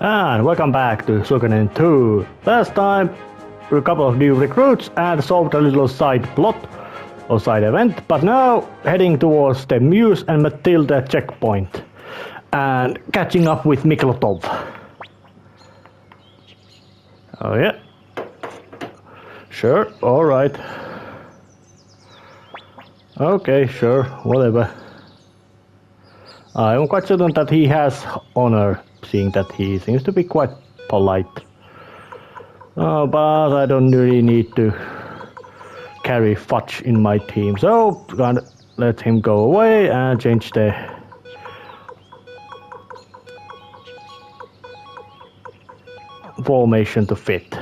And welcome back to Suikoden 2. Last time, a couple of new recruits and solved a little side plot or side event, but now heading towards the Muse and Matilda checkpoint and catching up with Miklotov. Oh yeah. Sure, alright. Okay, sure, whatever. I'm quite certain that he has honor, seeing that he seems to be quite polite. Oh, but I don't really need to carry Fudge in my team, so gonna let him go away and change the formation to fit.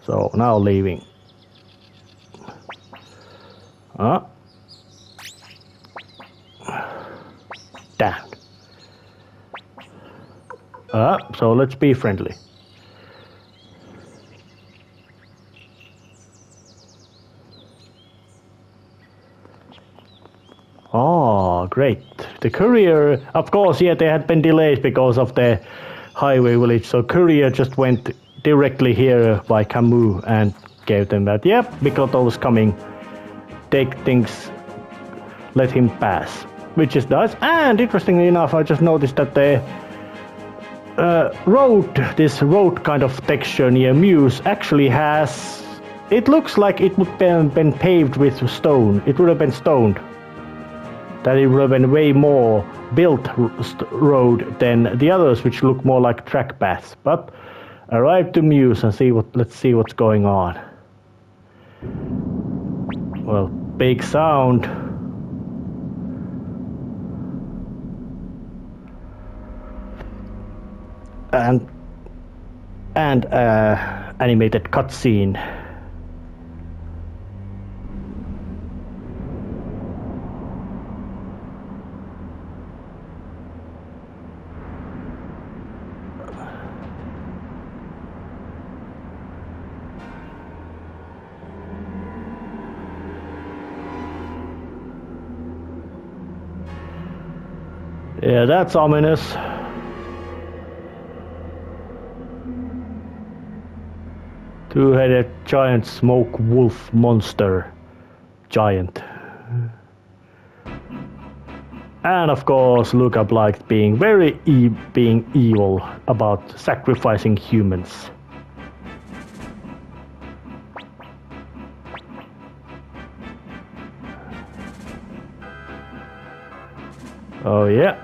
So now leaving. Down. So let's be friendly. Oh, great. The courier, of course, yeah, there had been delays because of the highway village, so courier just went directly here by Camus and gave them that. Yep, Miklotov was coming. Take things, let him pass, which is nice. And interestingly enough, I just noticed that the this road kind of texture near Muse actually has, it looks like it would have been paved with stone. It would have been stoned. That it would have been way more built road than the others, which look more like track paths. But arrive to Muse and let's see what's going on. Well, big sound. And animated cutscene. Yeah, that's ominous. Two-headed giant smoke wolf monster. Giant. And of course, Luca Blight being very being evil about sacrificing humans. Oh yeah.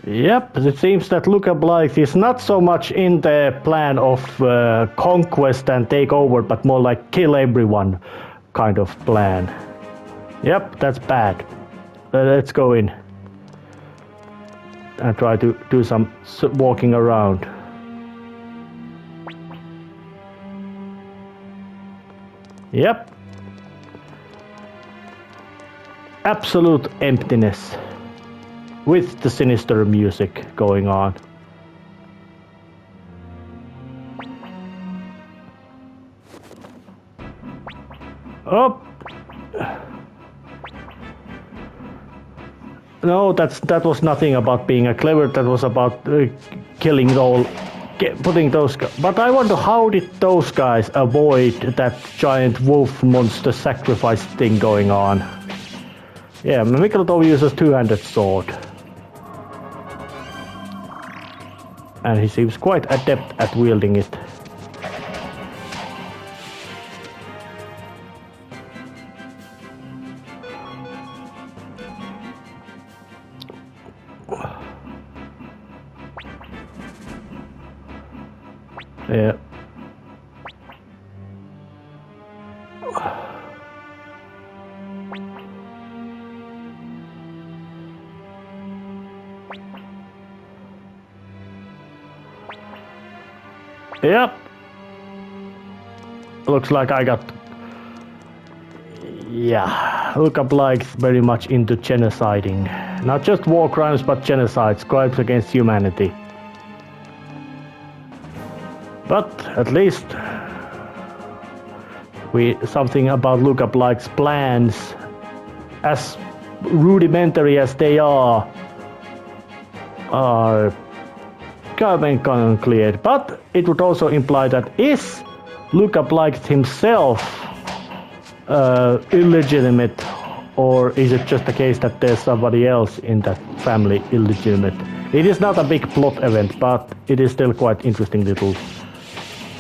Yep, it seems that Luca Blight is not so much in the plan of conquest and take over, but more like kill everyone kind of plan. Yep, that's bad. Let's go in and try to do some walking around. Yep. Absolute emptiness. With the sinister music going on. Oh! No, that was nothing about being a clever, that was about killing all, putting those guys. But I wonder, how did those guys avoid that giant wolf monster sacrifice thing going on? Yeah, Miklotov uses two-handed sword. And he seems quite adept at wielding it. Yeah. Yep. Looks like I got... Yeah, Luca Blight very much into genociding. Not just war crimes, but genocides, crimes against humanity. But at least something about lookalikes plans, as rudimentary as they are kind of clear. But it would also imply that is lookalike himself illegitimate, or is it just the case that there's somebody else in that family illegitimate? It is not a big plot event, but it is still quite interesting little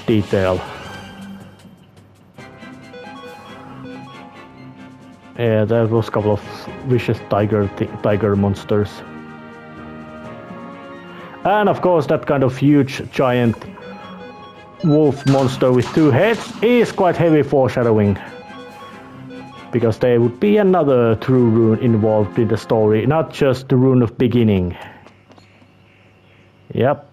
detail. Yeah, there was a couple of vicious tiger monsters. And of course that kind of huge giant wolf monster with 2 heads is quite heavy foreshadowing. Because there would be another true rune involved in the story, not just the rune of beginning. Yep.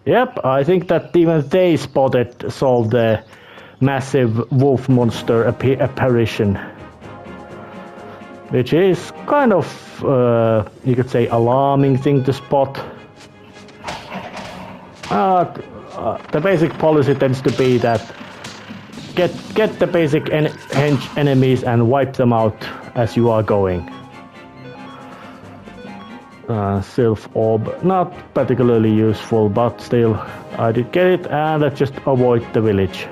Yep, I think that even they solved the massive wolf monster apparition. Which is kind of, you could say, alarming thing to spot. The basic policy tends to be that get the basic enemies and wipe them out as you are going. Sylph orb, not particularly useful, but still I did get it, and let's just avoid the village.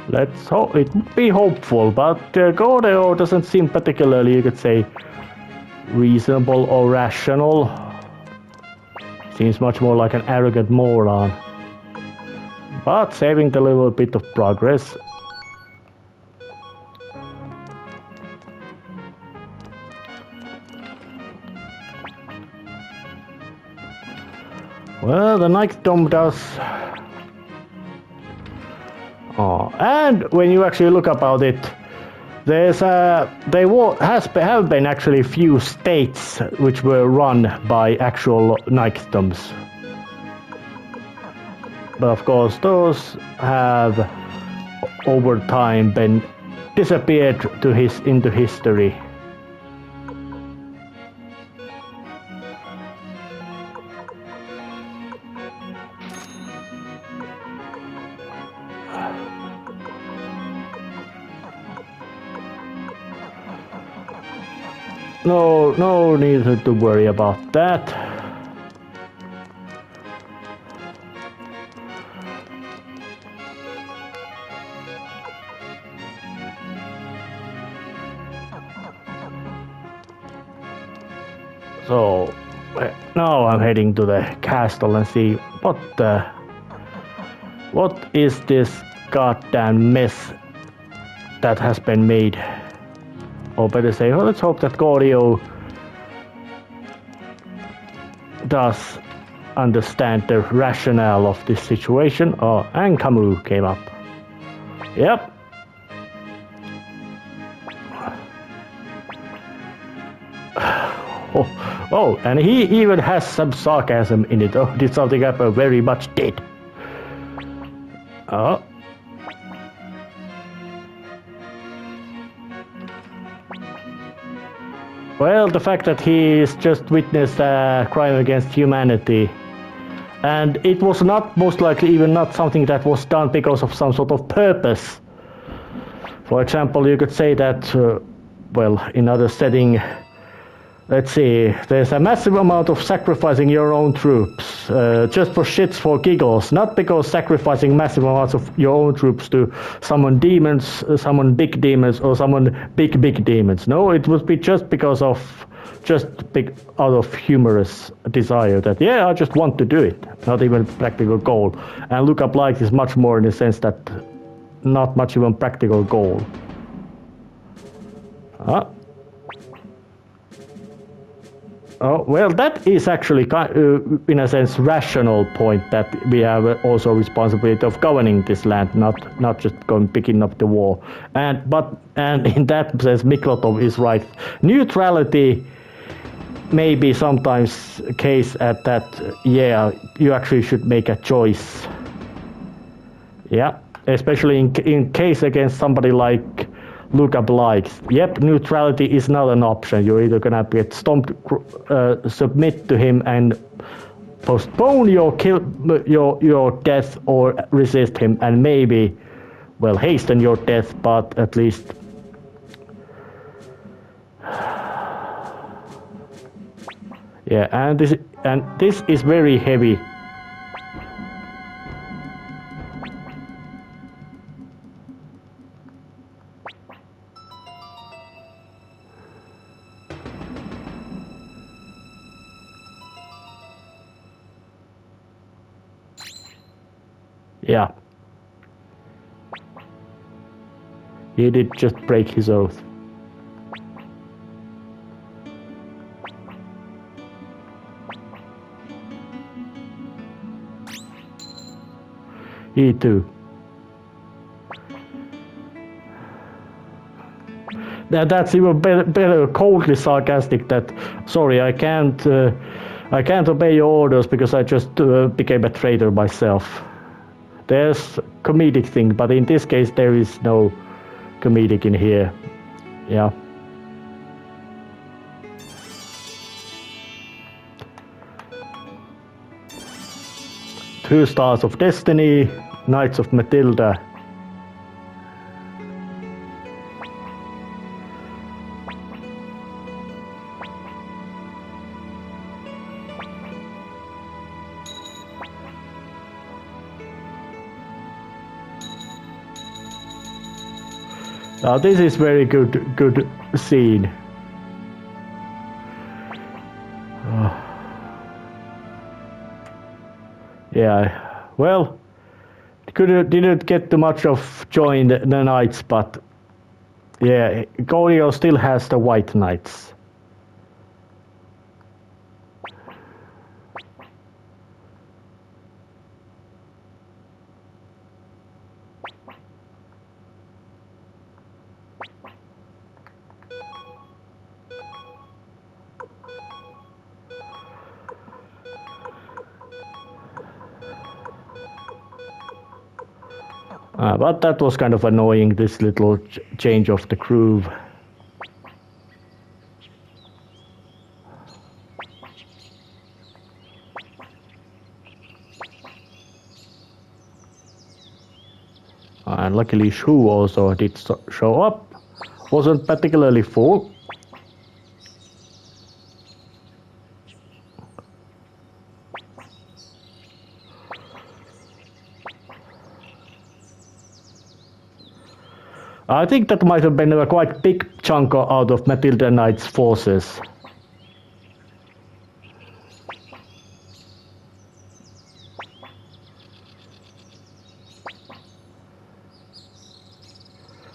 Let's hope it would be hopeful, but Godeo doesn't seem particularly, you could say, reasonable or rational. Seems much more like an arrogant moron. But saving the little bit of progress. Well, the knightdom does. And when you actually look about it, have been actually few states which were run by actual knightdoms. But of course, those have over time been disappeared into history. No need to worry about that. So now I'm heading to the castle and see what is this goddamn mess that has been made. Or better say, well, let's hope that Godeo does understand the rationale of this situation. Oh, and Camus came up. Yep. Oh, and he even has some sarcasm in it. Oh, did something happen? Very much did. Oh. Well, the fact that he's just witnessed a crime against humanity, and it was not most likely even not something that was done because of some sort of purpose. For example, you could say that, well, in other setting, let's see, there's a massive amount of sacrificing your own troops, just for shits for giggles, not because sacrificing massive amounts of your own troops to summon demons, summon big demons, or summon big demons. No, it would be just because of, out of humorous desire that, yeah, I just want to do it, not even a practical goal. And look up like is much more in the sense that not much of a practical goal. Oh, well, that is actually, in a sense, rational point that we have also responsibility of governing this land, not just picking up the war. And in that sense, Miklotov is right. Neutrality maybe sometimes case at that, yeah, you actually should make a choice. Yeah, especially in case against somebody like Lookup likes. Yep, neutrality is not an option. You're either gonna get stomped, submit to him and postpone your death, or resist him and maybe, well, hasten your death, but at least yeah, and this is very heavy. Yeah. He did just break his oath. He too. That's even better, coldly sarcastic. That sorry, I can't obey your orders because I just became a traitor myself. There's comedic thing, but in this case there is no comedic in here. Yeah. Two Stars of Destiny, Knights of Matilda. Now this is very good scene. Yeah, well, didn't get too much of joy in the knights, but yeah, Goryeo still has the white knights. But that was kind of annoying, this little change of the groove. And luckily Shu also did show up. Wasn't particularly full. I think that might have been a quite big chunk out of Matilda Knight's forces.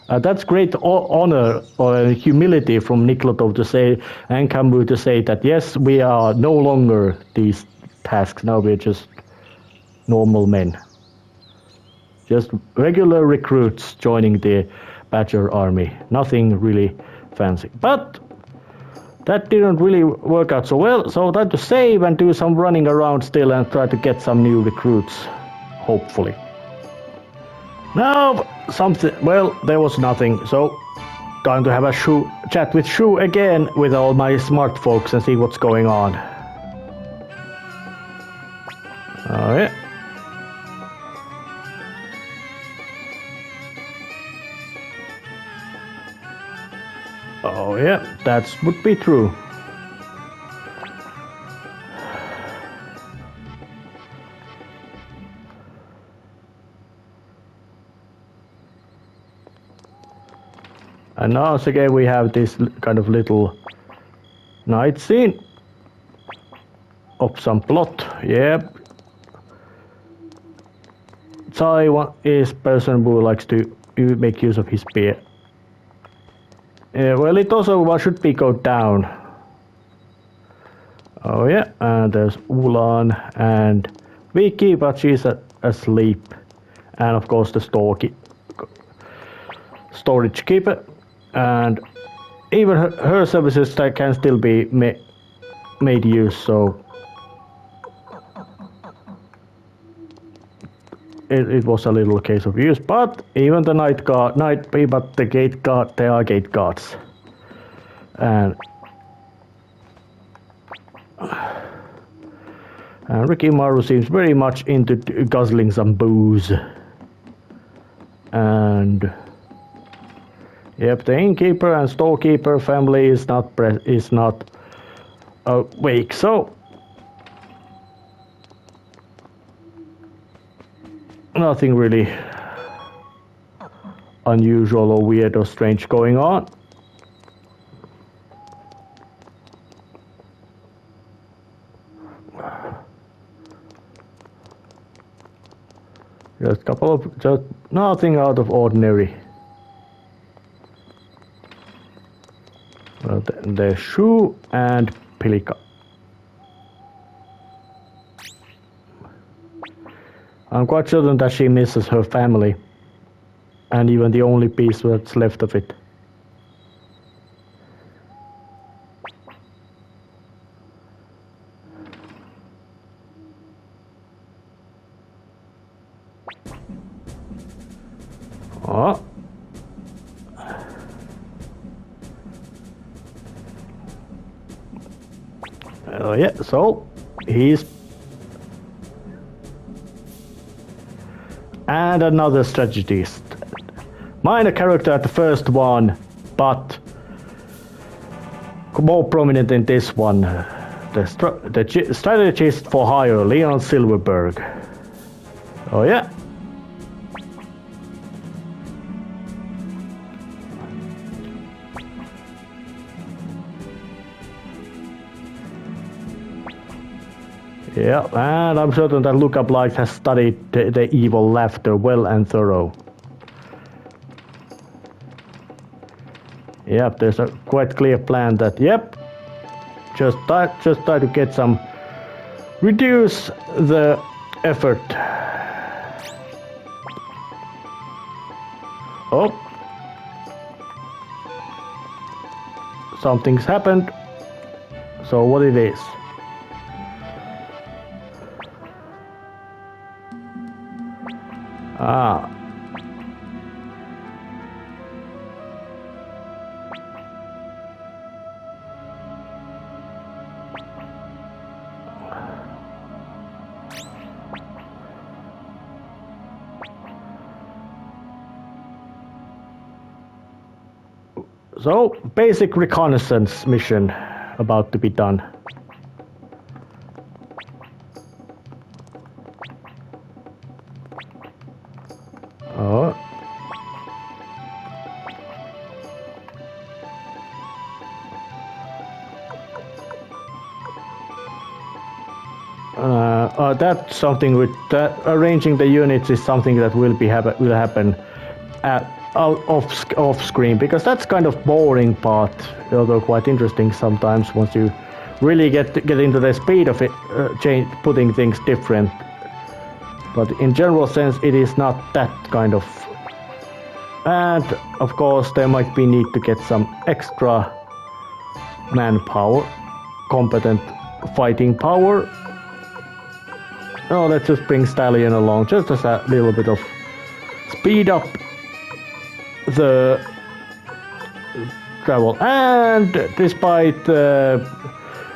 That's great honor or humility from Niklotov to say, and Kambu to say that yes, we are no longer these tasks, now we're just normal men. Just regular recruits joining the Badger army. Nothing really fancy. But that didn't really work out so well, so time to save and do some running around still and try to get some new recruits, hopefully. Now, something, well, there was nothing, so time to have a chat with Shu again with all my smart folks and see what's going on. Oh yeah. Oh yeah, that would be true. And now again we have this kind of little night scene of some plot. Yep. Tsai is person who likes to make use of his spear. Well, it also should be go down. Oh yeah, and there's Ulan and Vicky, but she's asleep. And of course the storage keeper. And even her services that can still be made use, so it was a little case of use. But even the but the gate guard, they are gate guards, and Ricky Maru seems very much into guzzling some booze. And yep, the innkeeper and storekeeper family is not awake, so nothing really unusual or weird or strange going on. Just nothing out of ordinary. Well, there's Shu and Pilika. I'm quite certain that she misses her family, and even the only piece that's left of it. Oh yeah, so he's and another strategist. Minor character at the first one, but more prominent in this one. The strategist for hire, Leon Silverberg. Oh yeah. Yeah, and I'm certain that Lookup Light has studied the evil laughter well and thorough. Yep, there's a quite clear plan that, yep, just try to get some, reduce the effort. Oh, something's happened. So what it is? Ah. So, basic reconnaissance mission about to be done. Oh. That's something with arranging the units is something that will happen off screen, because that's kind of boring part, although quite interesting sometimes once you really get into the speed of it, putting things different. But in general sense, it is not that kind of. And of course, there might be need to get some extra manpower, competent fighting power. Oh, let's just bring Stallion along, just as a little bit of speed up the travel. And despite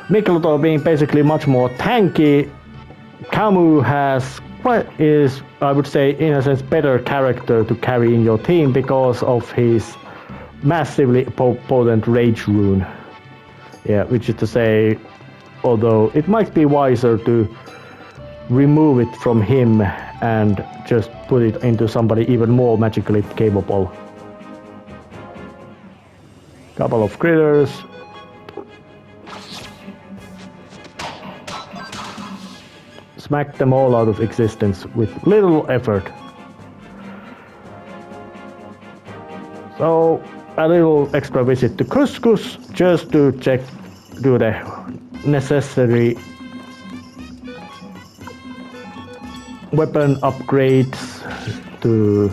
Mikkelto being basically much more tanky, Camus is, I would say, in a sense, better character to carry in your team because of his massively potent rage rune. Yeah, which is to say, although it might be wiser to remove it from him and just put it into somebody even more magically capable. Couple of critters. Smack them all out of existence with little effort. So a little extra visit to Couscous just to do the necessary weapon upgrades to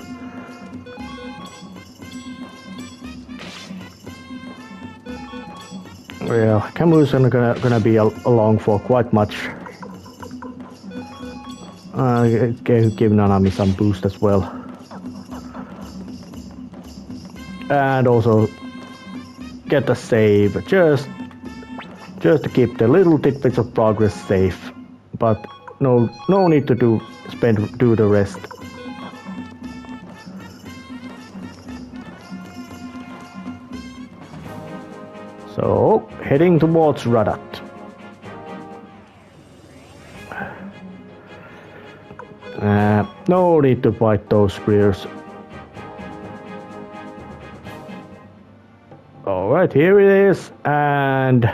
Well, Camus is gonna be along for quite much. Give Nanami some boost as well. And also get a save, just to keep the little tidbits of progress safe. But no need to do the rest. So, heading towards Radat. No need to fight those spears. Alright, here it is, and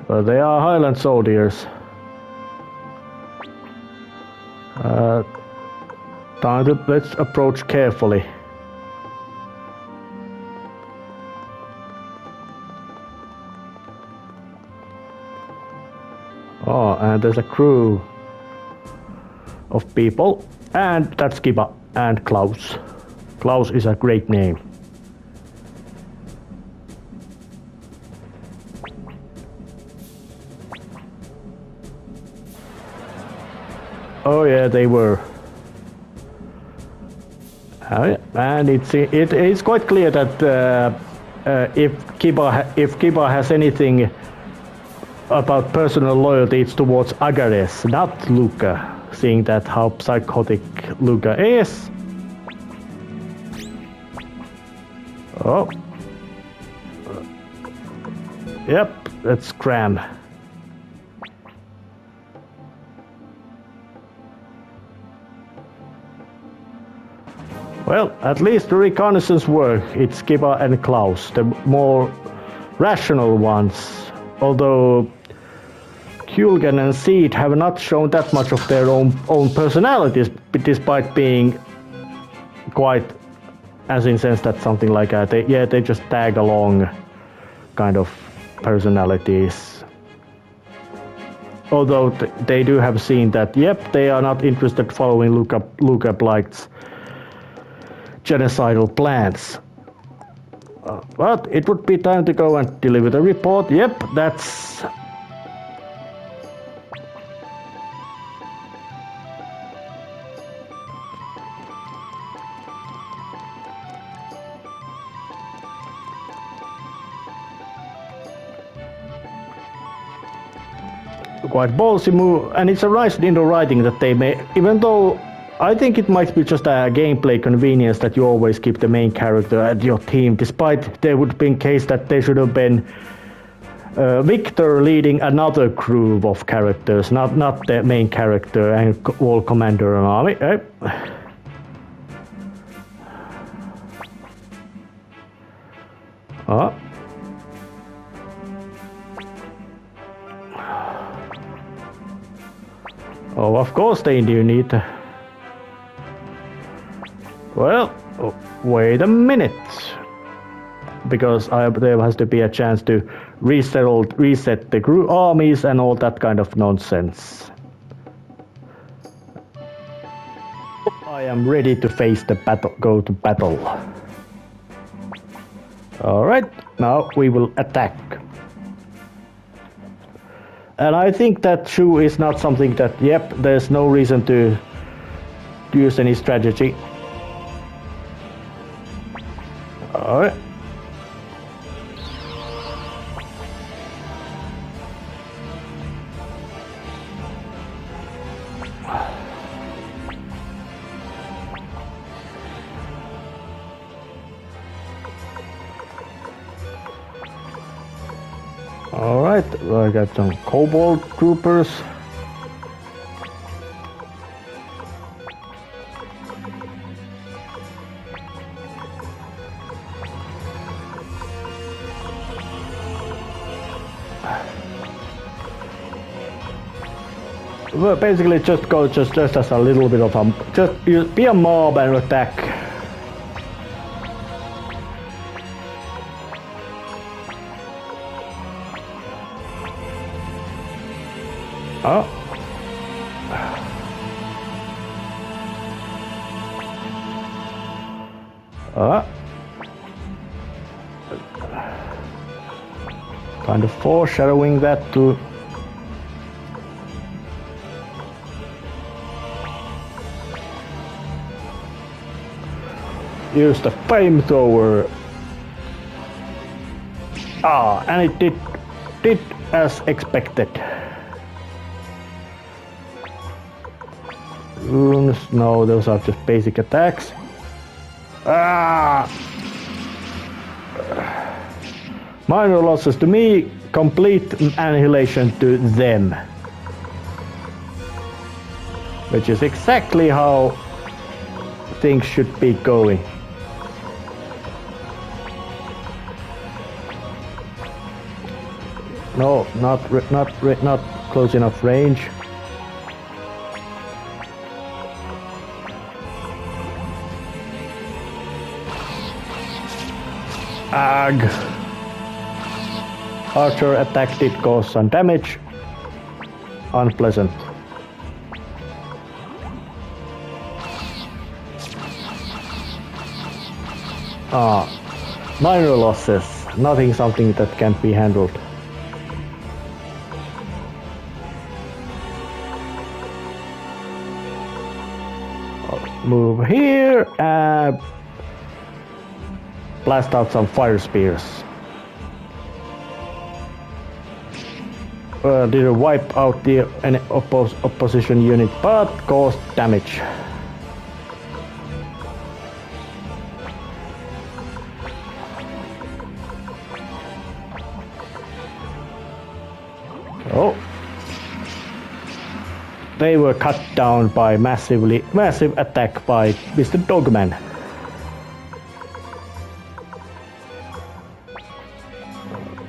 they are Highland soldiers. Let's approach carefully. Oh, and there's a crew of people, and that's Kiba and Klaus. Klaus is a great name. Oh yeah, they were. And it is quite clear that if Kiba has anything about personal loyalty, it's towards Agares, not Luca. Seeing that how psychotic Luca is. Oh. Yep, let's cram. Well, at least the reconnaissance work. It's Kiba and Klaus, the more rational ones. Although Kulgan and Seed have not shown that much of their own personalities, despite being quite as incensed that something like that. They just tag along kind of personalities. Although they do have seen that, yep, they are not interested following Luca Blight's genocidal plans. But it would be time to go and deliver the report. Yep, that's... quite ballsy move, and it's a rise in the writing that they may, even though I think it might be just a gameplay convenience that you always keep the main character at your team, despite there would be a case that they should have been Victor leading another crew of characters, not the main character and all commander and army. Oh, of course they do need to. Well, wait a minute. Because there has to be a chance to reset the crew armies and all that kind of nonsense. I am ready to face the battle, go to battle. Alright, now we will attack. And I think that Shu is not something that, yep, there's no reason to use any strategy. Alright. Alright, I got some kobold troopers. Well, basically just go just as a little bit of a be a mob and attack. Oh. Kind of foreshadowing that to use the flamethrower. And it did as expected. Runes, no, those are just basic attacks. Minor losses to me, complete annihilation to them. Which is exactly how things should be going. No, not close enough range. Ag. Archer attack did cause some damage. Unpleasant. Minor losses. Nothing something that can't be handled. Move here and blast out some fire spears. Didn't wipe out the opposition unit, but caused damage. Oh. They were cut down by massive attack by Mr. Dogman.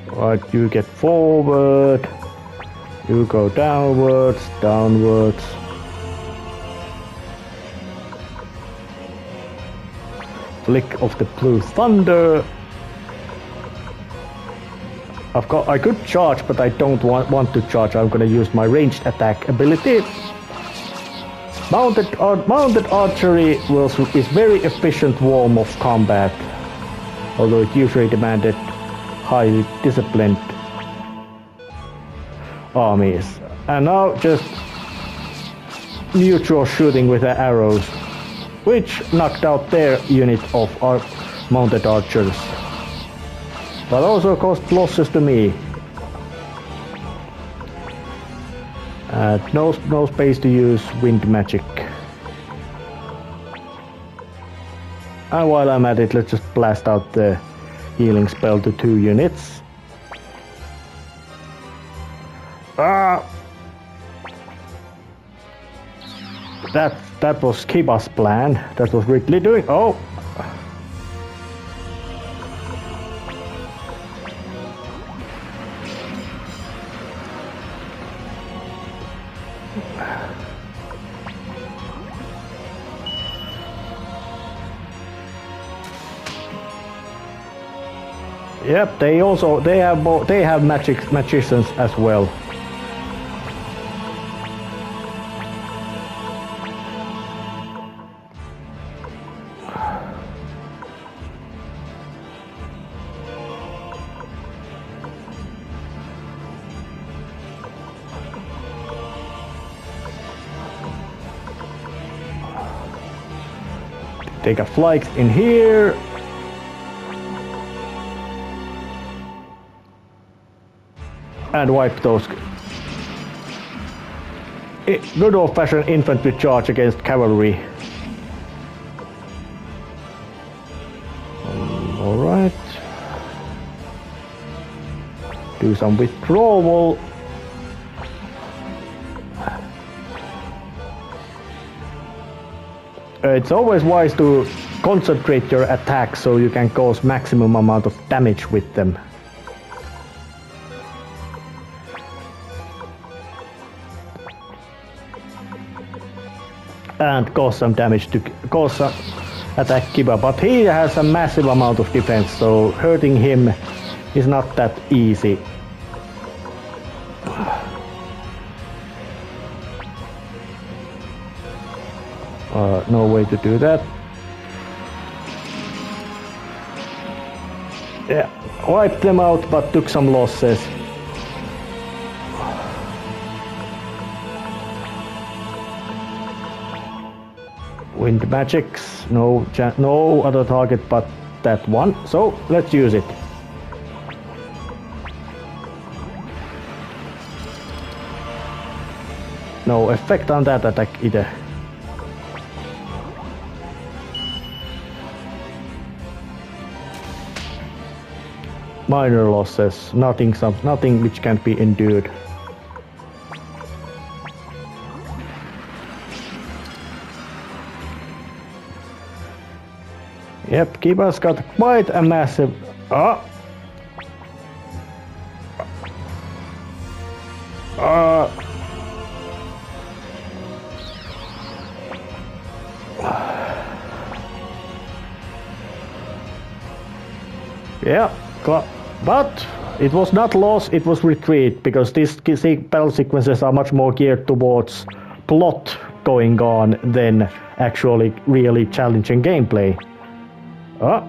Right, you get forward. You go downwards. Flick of the blue thunder. I could charge, but I don't want to charge. I'm gonna use my ranged attack ability. Mounted archery is very efficient form of combat, although it usually demanded highly disciplined armies. And now just neutral shooting with the arrows, which knocked out their unit of mounted archers, but also caused losses to me. No space to use wind magic. And while I'm at it, let's just blast out the healing spell to 2 units. That was Kiba's plan. That was Ridley doing. Oh. Yep, they have magicians as well. Take a flight in here. And wipe those. Good old-fashioned infantry charge against cavalry. Alright. Do some withdrawal. It's always wise to concentrate your attacks so you can cause maximum amount of damage with them. And cause some damage to attack Kiba, but he has a massive amount of defense, so hurting him is not that easy. No way to do that. Yeah, wiped them out but took some losses. Wind magics, no other target but that one, so let's use it. No effect on that attack either. Minor losses, nothing which can't be endured. Yep, Keeper's got quite a massive... Yeah, but it was not loss, it was retreat, because these battle sequences are much more geared towards plot going on than actually really challenging gameplay. Oh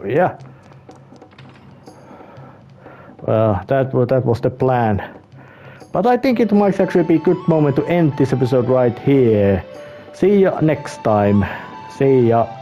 yeah. Well, that was the plan. But I think it might actually be a good moment to end this episode right here. See ya next time. See ya.